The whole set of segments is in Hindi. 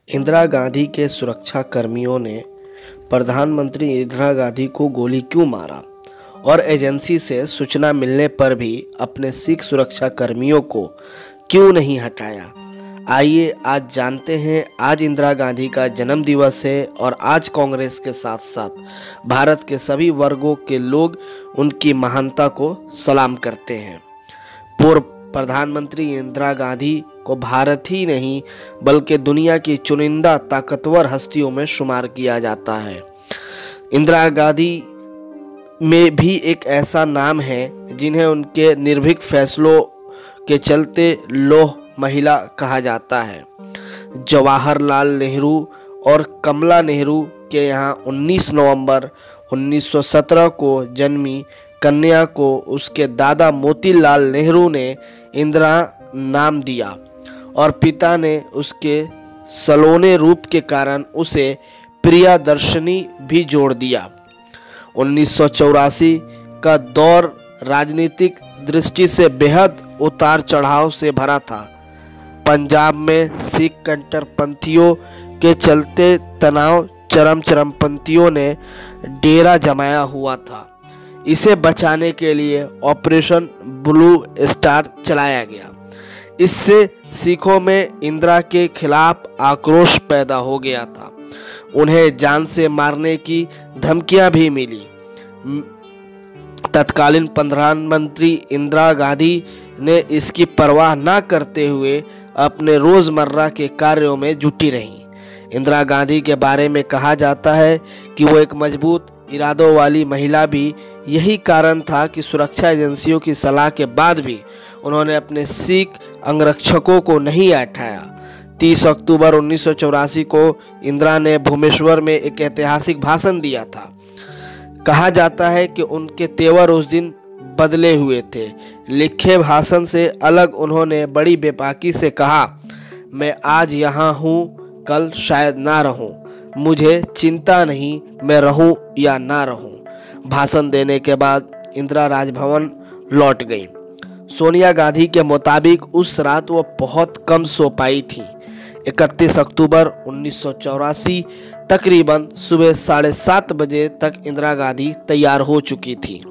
इंदिरा गांधी के सुरक्षा कर्मियों ने प्रधानमंत्री इंदिरा गांधी को गोली क्यों मारा और एजेंसी से सूचना मिलने पर भी अपने सिख सुरक्षा कर्मियों को क्यों नहीं हटाया। आइए आज जानते हैं। आज इंदिरा गांधी का जन्म दिवस है और आज कांग्रेस के साथ साथ भारत के सभी वर्गों के लोग उनकी महानता को सलाम करते हैं। पूर्व प्रधानमंत्री इंदिरा गांधी को भारत ही नहीं बल्कि दुनिया की चुनिंदा ताकतवर हस्तियों में शुमार किया जाता है। इंदिरा गांधी में भी एक ऐसा नाम है जिन्हें उनके निर्भीक फैसलों के चलते लौह महिला कहा जाता है। जवाहरलाल नेहरू और कमला नेहरू के यहाँ 19 नवंबर 1917 को जन्मी कन्या को उसके दादा मोतीलाल नेहरू ने इंदिरा नाम दिया और पिता ने उसके सलोने रूप के कारण उसे प्रियदर्शनी भी जोड़ दिया। 1984 का दौर राजनीतिक दृष्टि से बेहद उतार चढ़ाव से भरा था। पंजाब में सिख कट्टरपंथियों के चलते तनाव चरमपंथियों ने डेरा जमाया हुआ था। इसे बचाने के लिए ऑपरेशन ब्लू स्टार चलाया गया। इससे सिखों में इंदिरा के खिलाफ आक्रोश पैदा हो गया था। उन्हें जान से मारने की धमकियां भी मिली। तत्कालीन प्रधानमंत्री इंदिरा गांधी ने इसकी परवाह न करते हुए अपने रोजमर्रा के कार्यों में जुटी रहीं। इंदिरा गांधी के बारे में कहा जाता है कि वो एक मजबूत इरादों वाली महिला भी यही कारण था कि सुरक्षा एजेंसियों की सलाह के बाद भी उन्होंने अपने सिख अंगरक्षकों को नहीं हटाया। 30 अक्टूबर 1984 को इंदिरा ने भुवनेश्वर में एक ऐतिहासिक भाषण दिया था। कहा जाता है कि उनके तेवर उस दिन बदले हुए थे। लिखे भाषण से अलग उन्होंने बड़ी बेबाकी से कहा, मैं आज यहाँ हूँ, कल शायद ना रहूँ, मुझे चिंता नहीं मैं रहूँ या ना रहूँ। भाषण देने के बाद इंदिरा राजभवन लौट गई। सोनिया गांधी के मुताबिक उस रात वो बहुत कम सो पाई थी। 31 अक्टूबर 1984 तकरीबन सुबह 7:30 बजे तक इंदिरा गांधी तैयार हो चुकी थी।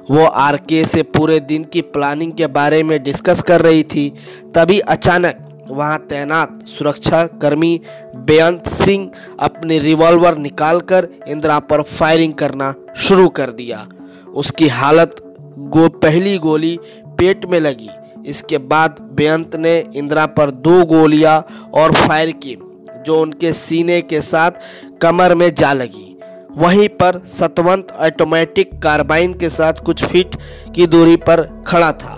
वो आरके से पूरे दिन की प्लानिंग के बारे में डिस्कस कर रही थी। तभी अचानक वहां तैनात सुरक्षा कर्मी बेअंत सिंह अपने रिवॉल्वर निकालकर इंदिरा पर फायरिंग करना शुरू कर दिया। उसकी हालत पहली गोली पेट में लगी। इसके बाद बेअंत ने इंदिरा पर 2 गोलियां और फायर की जो उनके सीने के साथ कमर में जा लगी। वहीं पर सतवंत ऑटोमेटिक कार्बाइन के साथ कुछ फीट की दूरी पर खड़ा था।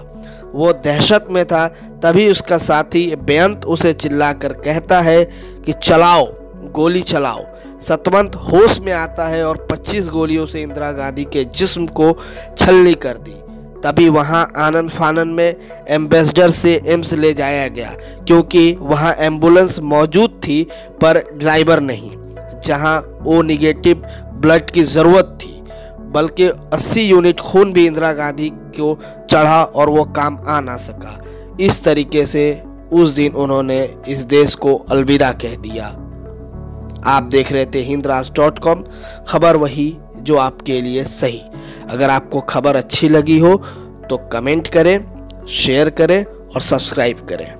वो दहशत में था। तभी उसका साथी बेअंत उसे चिल्लाकर कहता है कि चलाओ, गोली चलाओ। सतवंत होश में आता है और 25 गोलियों से इंदिरा गांधी के जिस्म को छलनी कर दी। तभी वहां आनन फानन में एम्बेसडर से एम्स ले जाया गया क्योंकि वहां एम्बुलेंस मौजूद थी पर ड्राइवर नहीं। जहां ओ निगेटिव ब्लड की ज़रूरत थी, बल्कि 80 यूनिट खून भी इंदिरा गांधी को चढ़ा और वो काम आ ना सका। इस तरीके से उस दिन उन्होंने इस देश को अलविदा कह दिया। आप देख रहे थे हिंदराज.com, खबर वही जो आपके लिए सही। अगर आपको खबर अच्छी लगी हो तो कमेंट करें, शेयर करें और सब्सक्राइब करें।